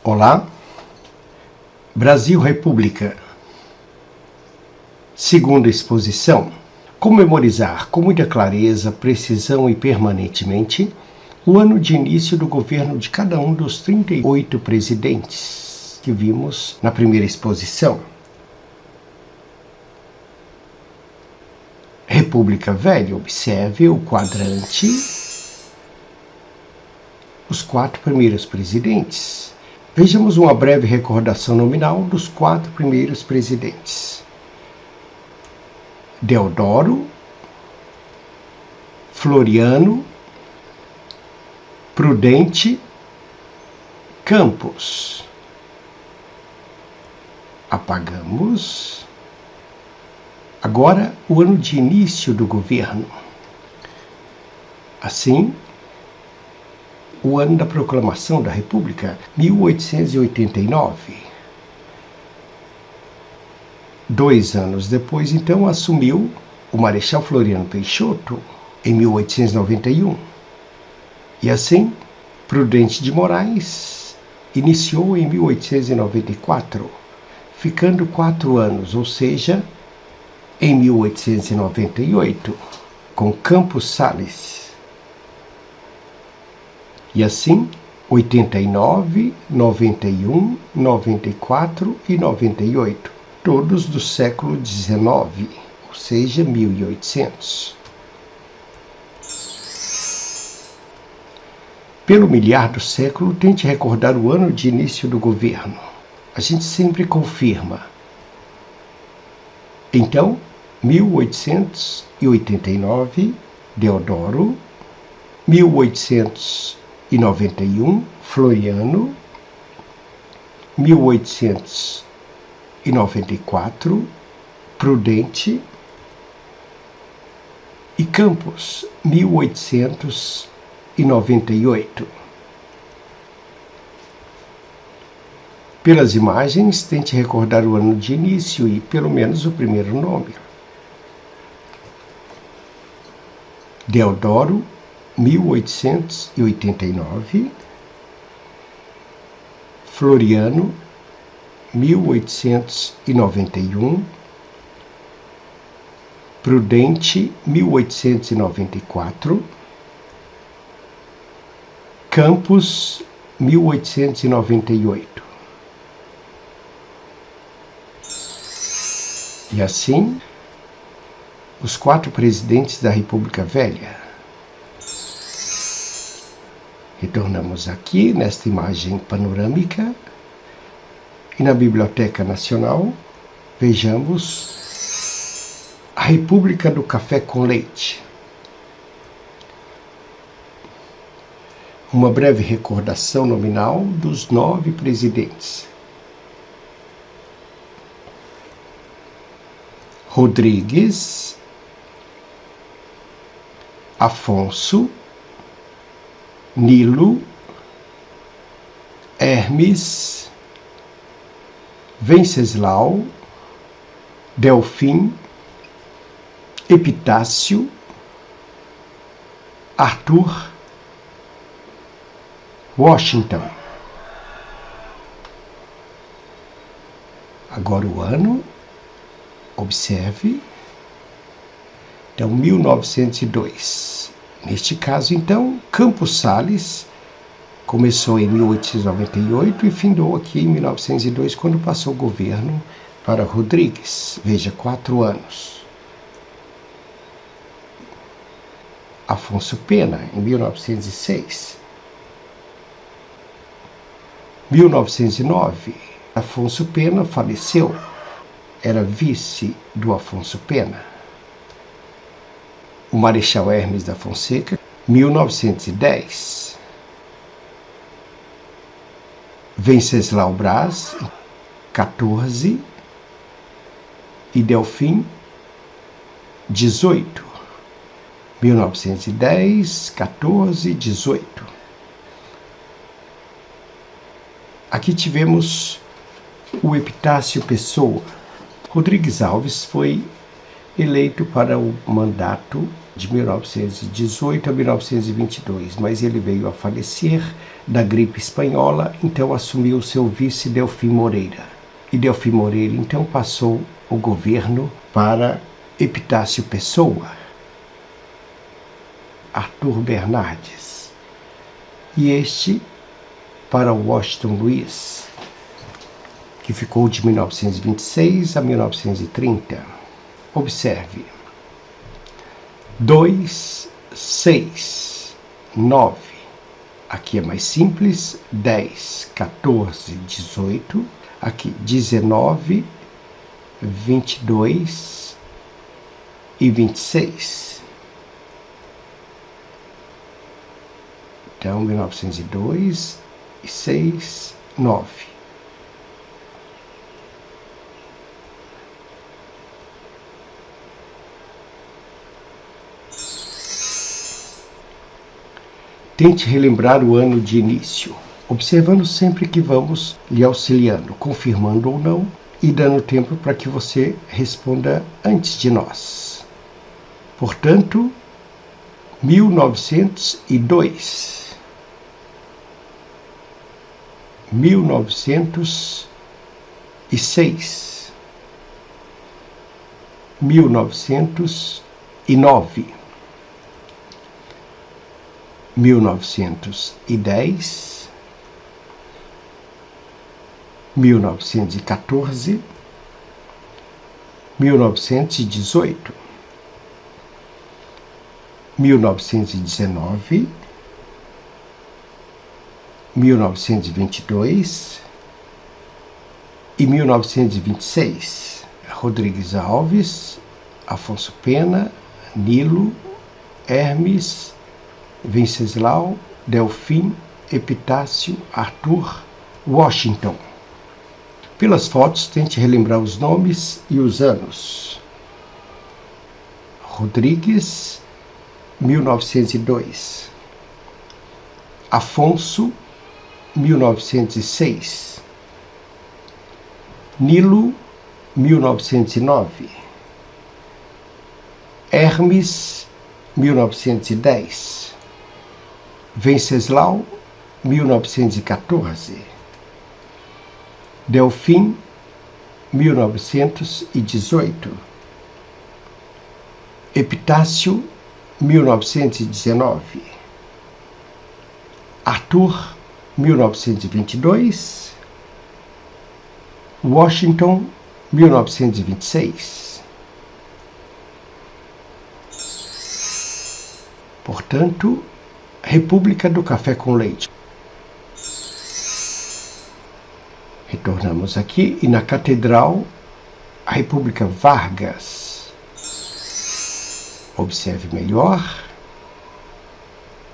Olá, Brasil República. Segunda exposição. Como memorizar com muita clareza, precisão e permanentemente o ano de início do governo de cada um dos 38 presidentes que vimos na primeira exposição. República Velha, observe o quadrante, os 4 primeiros presidentes. Vejamos uma breve recordação nominal dos 4 primeiros presidentes. Deodoro, Floriano, Prudente, Campos. Apagamos. Agora, o ano de início do governo. Assim, o ano da proclamação da República, 1889. 2 anos depois, então, assumiu o Marechal Floriano Peixoto, em 1891. E assim, Prudente de Moraes iniciou em 1894, ficando 4 anos, ou seja, em 1898, com Campos Salles. E assim, 89, 91, 94 e 98, todos do século XIX, ou seja, 1800. Pelo milhar do século, tente recordar o ano de início do governo. A gente sempre confirma. Então, 1889, Deodoro, 1891, Floriano, 1894, Prudente e Campos, 1898. Pelas imagens, tente recordar o ano de início e, pelo menos, o primeiro nome. Deodoro, 1889, Floriano, 1891, Prudente, 1894, Campos, 1898. E assim, os 4 presidentes da República Velha. Retornamos aqui nesta imagem panorâmica e na Biblioteca Nacional vejamos a República do Café com Leite. Uma breve recordação nominal dos 9 presidentes. Rodrigues, Afonso, Nilo, Hermes, Venceslau, Delfim, Epitácio, Arthur, Washington. Agora o ano, observe, então 1902. Neste caso, então, Campos Salles começou em 1898 e findou aqui em 1902, quando passou o governo para Rodrigues. Veja, 4 anos. Afonso Pena, em 1906. 1909, Afonso Pena faleceu. Era vice do Afonso Pena. O Marechal Hermes da Fonseca, 1910. Venceslau Braz, 14. E Delfim, 18. 1910, 14, 18. Aqui tivemos o Epitácio Pessoa. Rodrigues Alves foi eleito para o mandato de 1918 a 1922, mas ele veio a falecer da gripe espanhola, então assumiu seu vice Delfim Moreira. E Delfim Moreira então passou o governo para Epitácio Pessoa, Arthur Bernardes, e este para Washington Luiz, que ficou de 1926 a 1930. Observe: 2, 6, 9. Aqui é mais simples: 10, 14, 18. Aqui 19, 22 e 26. Então, 1902 e 6, 9. Tente relembrar o ano de início, observando sempre que vamos lhe auxiliando, confirmando ou não, e dando tempo para que você responda antes de nós. Portanto, 1902. 1906, 1909, 1910, 1914, 1918, 1919, 1922 e 1926. Rodrigues Alves, Afonso Pena, Nilo, Hermes, Venceslau, Delfim, Epitácio, Arthur, Washington. Pelas fotos, tente relembrar os nomes e os anos. Rodrigues, 1902. Afonso, 1906. Nilo, 1909. Hermes, 1910. Venceslau, 1914. Delfim, 1918. Epitácio, 1919. Arthur, 1922. Washington, 1926. Portanto, República do Café com Leite. Retornamos aqui e na Catedral, a República Vargas. Observe melhor,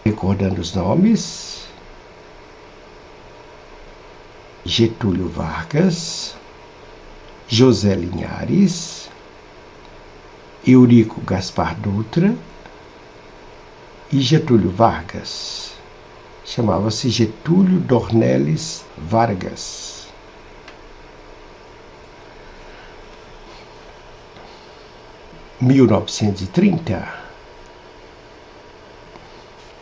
recordando os nomes: Getúlio Vargas, José Linhares, Eurico Gaspar Dutra e Getúlio Vargas. Chamava-se Getúlio Dornelles Vargas. Em 1930,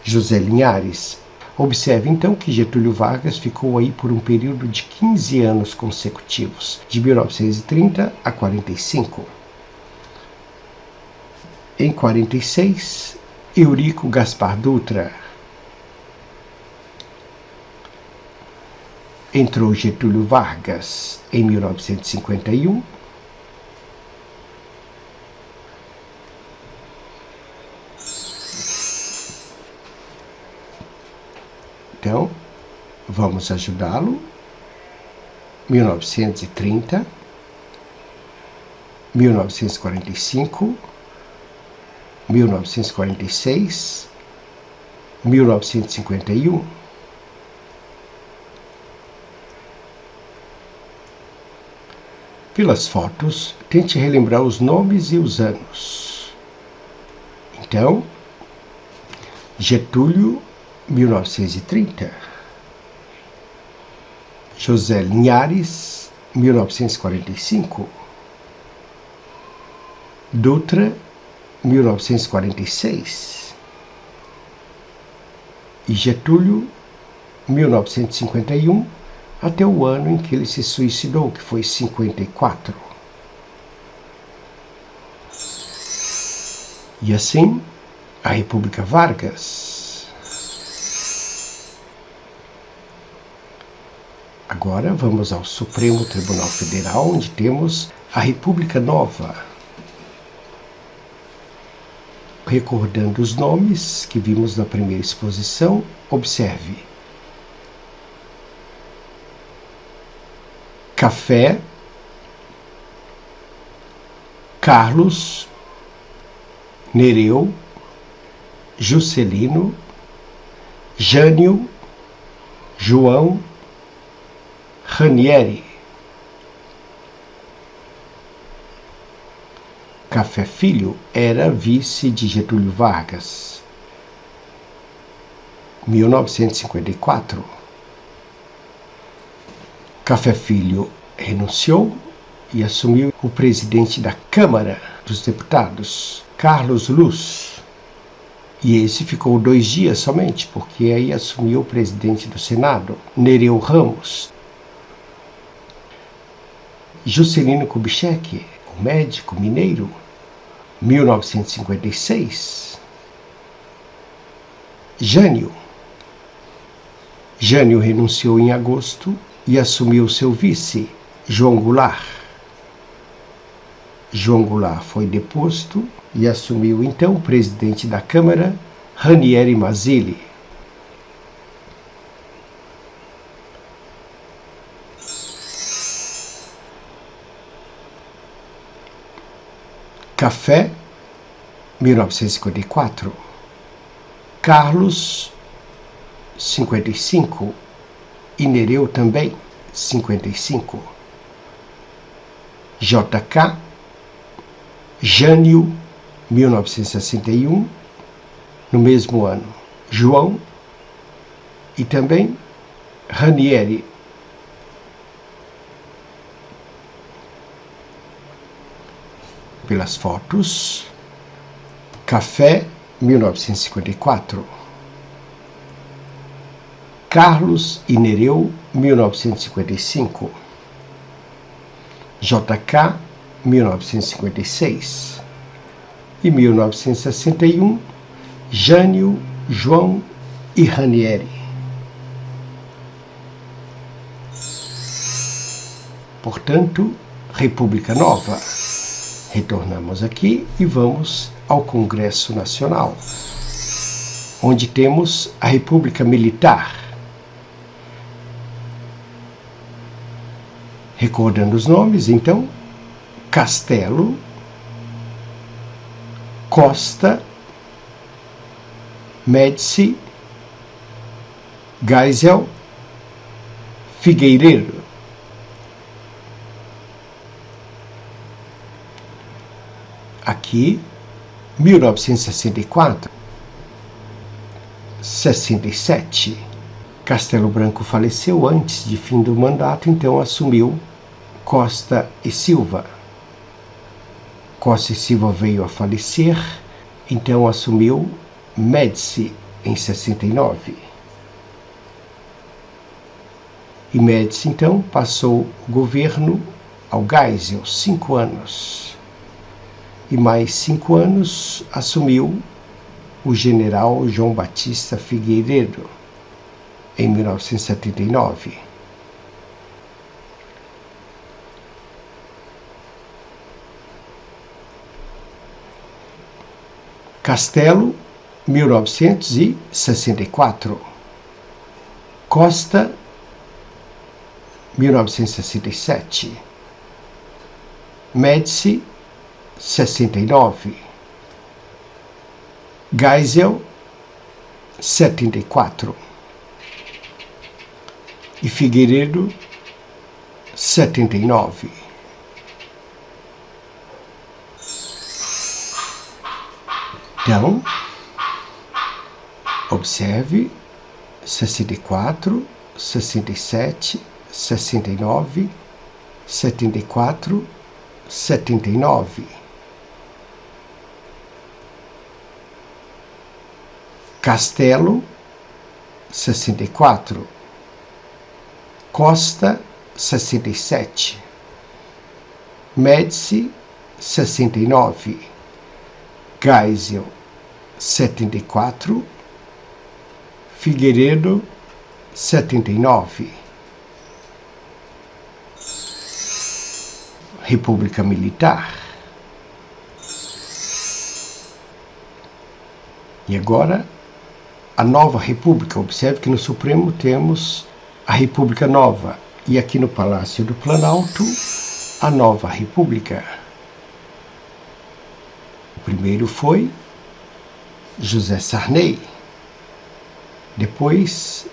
José Linhares. Observe então que Getúlio Vargas ficou aí por um período de 15 anos consecutivos, de 1930 a 45. Em 46, Eurico Gaspar Dutra. Entrou Getúlio Vargas em 1951. Então, vamos ajudá-lo. 1930, 1945, 1946, 1951. Pelas fotos, tente relembrar os nomes e os anos. Então, Getúlio, 1930. José Linhares, 1945. Dutra, 1946. E Getúlio, 1951, até o ano em que ele se suicidou, que foi 54. E assim, a República Vargas. Agora vamos ao Supremo Tribunal Federal, onde temos a República Nova. Recordando os nomes que vimos na primeira exposição, observe: Café, Carlos, Nereu, Juscelino, Jânio, João, Ranieri. Café Filho era vice de Getúlio Vargas, 1954. Café Filho renunciou e assumiu o presidente da Câmara dos Deputados, Carlos Luz. E esse ficou 2 dias somente, porque aí assumiu o presidente do Senado, Nereu Ramos. Juscelino Kubitschek, o médico mineiro, 1956. Jânio renunciou em agosto e assumiu seu vice, João Goulart. João Goulart foi deposto e assumiu então o presidente da Câmara, Ranieri Mazzilli. Café, 1954. Carlos, 55. E Nereu também, 55. JK, Jânio, 1961, no mesmo ano. João e também Ranieri. Pelas fotos, Café, 1954. Carlos e Nereu, 1955. JK, 1956. E 1961, Jânio, João e Ranieri. Portanto, República Nova. Retornamos aqui e vamos ao Congresso Nacional, onde temos a República Militar. Recordando os nomes, então: Castelo, Costa, Médici, Geisel, Figueiredo. Aqui, 1964, 67. Castelo Branco faleceu antes de fim do mandato, então assumiu Costa e Silva. Costa e Silva veio a falecer, então assumiu Médici em 69. E Médici, então, passou o governo ao Geisel, 5 anos. E mais 5 anos assumiu o general João Batista Figueiredo, em 1979. Castelo, 1964. Costa, 1967. Médici, 69. Geisel, 74. E Figueiredo, 79. Então, observe: 64, 67, 69, 74, 79. Castelo, 64. Costa, 67. Médici, 69. Geisel, 74. Figueiredo, 79. República Militar. E agora, a nova República. Observe que no Supremo temos a República Nova e aqui no Palácio do Planalto, a nova República. O primeiro foi José Sarney, depois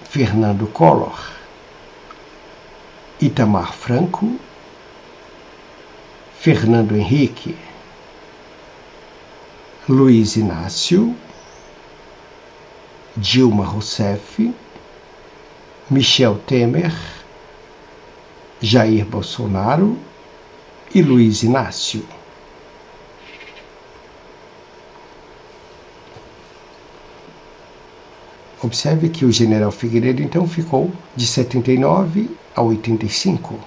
Fernando Collor, Itamar Franco, Fernando Henrique, Luiz Inácio, Dilma Rousseff, Michel Temer, Jair Bolsonaro e Luiz Inácio. Observe que o general Figueiredo então ficou de 79 a 85,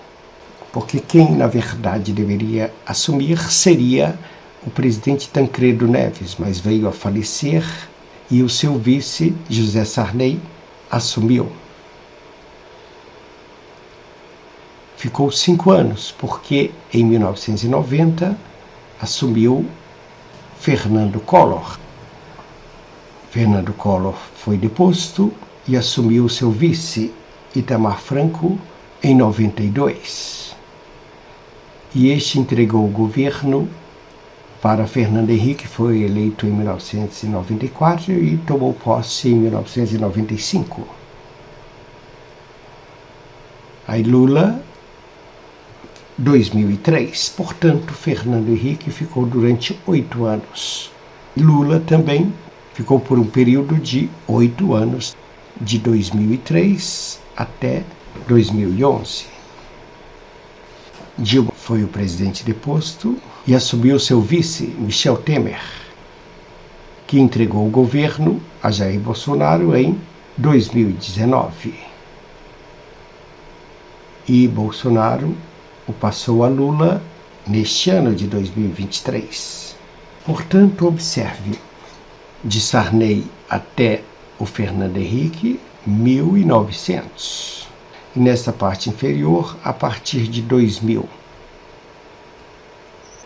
porque quem na verdade deveria assumir seria o presidente Tancredo Neves, mas veio a falecer e o seu vice, José Sarney, assumiu. Ficou 5 anos, porque em 1990 assumiu Fernando Collor. Fernando Collor foi deposto e assumiu seu vice, Itamar Franco, em 92. E este entregou o governo para Fernando Henrique, que foi eleito em 1994 e tomou posse em 1995. Aí Lula, 2003. Portanto, Fernando Henrique ficou durante 8 anos. Lula também ficou por um período de 8 anos, de 2003 até 2011. Dilma foi o presidente deposto e assumiu seu vice, Michel Temer, que entregou o governo a Jair Bolsonaro em 2019. E Bolsonaro o passou a Lula neste ano de 2023. Portanto, observe, de Sarney até o Fernando Henrique, 1900. E nessa parte inferior, a partir de 2000.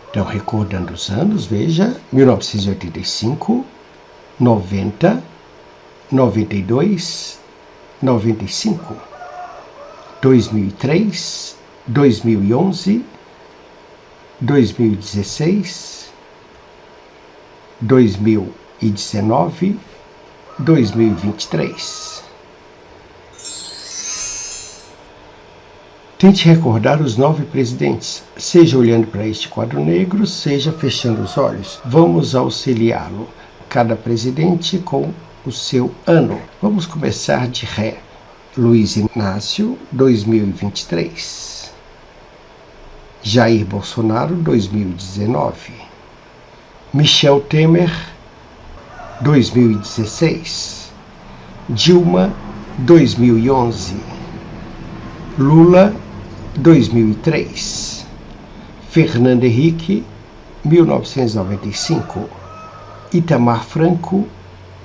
Então, recordando os anos, veja, 1985, 90, 92, 95, 2003, 2011, 2016, 2019, 2023. Tente recordar os 9 presidentes, seja olhando para este quadro negro, seja fechando os olhos. Vamos auxiliá-lo, cada presidente com o seu ano. Vamos começar de ré. Luiz Inácio, 2023. Jair Bolsonaro, 2019. Michel Temer, 2016. Dilma, 2011. Lula, 2003. Fernando Henrique, 1995. Itamar Franco,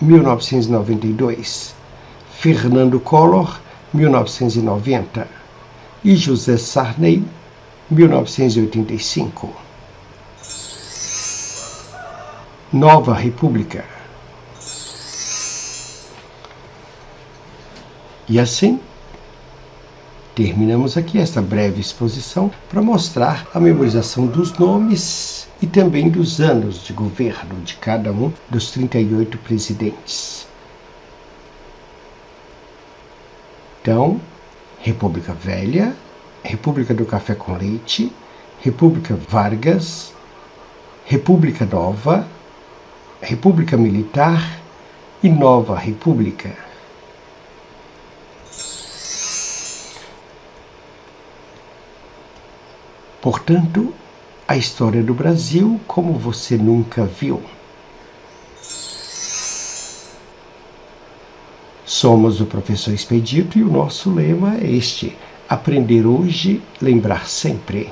1992. Fernando Collor, 1990. E José Sarney, 1985. Nova República. E assim, terminamos aqui esta breve exposição para mostrar a memorização dos nomes e também dos anos de governo de cada um dos 38 presidentes. Então, República Velha, República do Café com Leite, República Vargas, República Nova, República Militar e Nova República. Portanto, a história do Brasil como você nunca viu. somos o professor Expedito e o nosso lema é este: aprender hoje, lembrar sempre.